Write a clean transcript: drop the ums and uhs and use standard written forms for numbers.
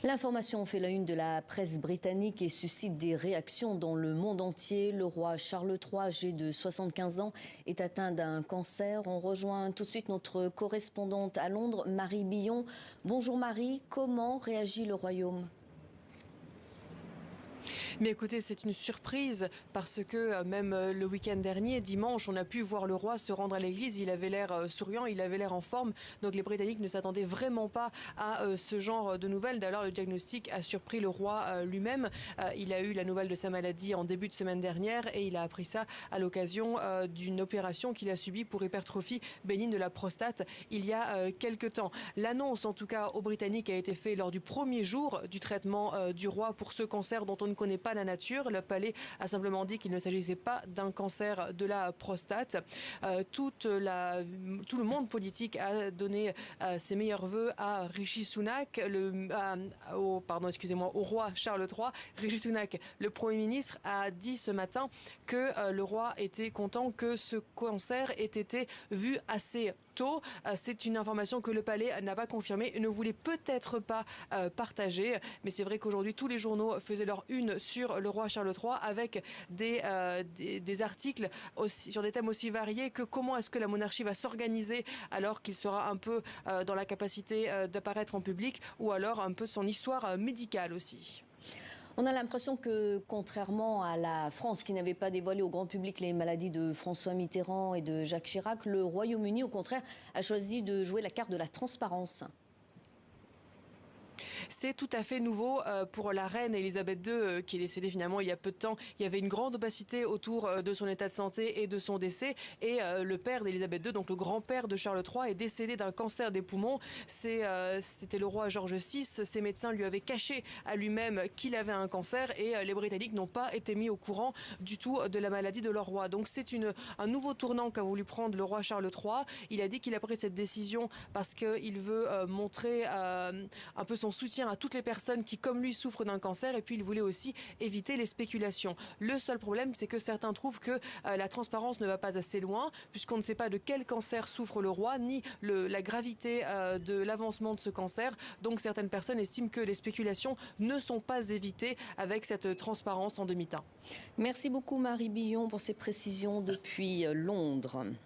L'information fait la une de la presse britannique et suscite des réactions dans le monde entier. Le roi Charles III, âgé de 75 ans, est atteint d'un cancer. On rejoint tout de suite notre correspondante à Londres, Marie Billon. Bonjour Marie, comment réagit le royaume ? Mais écoutez, c'est une surprise parce que même le week-end dernier, dimanche, on a pu voir le roi se rendre à l'église. Il avait l'air souriant, il avait l'air en forme. Donc les Britanniques ne s'attendaient vraiment pas à ce genre de nouvelles. D'ailleurs, le diagnostic a surpris le roi lui-même. Il a eu la nouvelle de sa maladie en début de semaine dernière et il a appris ça à l'occasion d'une opération qu'il a subie pour hypertrophie bénigne de la prostate il y a quelques temps. L'annonce, en tout cas aux Britanniques, a été faite lors du premier jour du traitement du roi pour ce cancer dont on ne connaît pas la nature. Le palais a simplement dit qu'il ne s'agissait pas d'un cancer de la prostate. Tout le monde politique a donné ses meilleurs vœux à Rishi Sunak, au roi Charles III. Rishi Sunak, le Premier ministre, a dit ce matin que le roi était content que ce cancer ait été vu assez tôt. C'est une information que le palais n'a pas confirmée et ne voulait peut-être pas partager. Mais c'est vrai qu'aujourd'hui, tous les journaux faisaient leur une sur le roi Charles III avec des articles sur des thèmes aussi variés que comment est-ce que la monarchie va s'organiser alors qu'il sera un peu dans la capacité d'apparaître en public, ou alors un peu son histoire médicale aussi. On a l'impression que, contrairement à la France qui n'avait pas dévoilé au grand public les maladies de François Mitterrand et de Jacques Chirac, le Royaume-Uni, au contraire, a choisi de jouer la carte de la transparence. C'est tout à fait nouveau pour la reine Elisabeth II qui est décédée finalement il y a peu de temps. Il y avait une grande opacité autour de son état de santé et de son décès. Et le père d'Elisabeth II, donc le grand-père de Charles III, est décédé d'un cancer des poumons. C'était le roi George VI. Ses médecins lui avaient caché à lui-même qu'il avait un cancer et les Britanniques n'ont pas été mis au courant du tout de la maladie de leur roi. Donc c'est un nouveau tournant qu'a voulu prendre le roi Charles III. Il a dit qu'il a pris cette décision parce qu'il veut montrer un peu son soutien à toutes les personnes qui, comme lui, souffrent d'un cancer, et puis il voulait aussi éviter les spéculations. Le seul problème, c'est que certains trouvent que la transparence ne va pas assez loin, puisqu'on ne sait pas de quel cancer souffre le roi, ni la gravité de l'avancement de ce cancer. Donc certaines personnes estiment que les spéculations ne sont pas évitées avec cette transparence en demi-teint. Merci beaucoup Marie Billon pour ces précisions depuis Londres.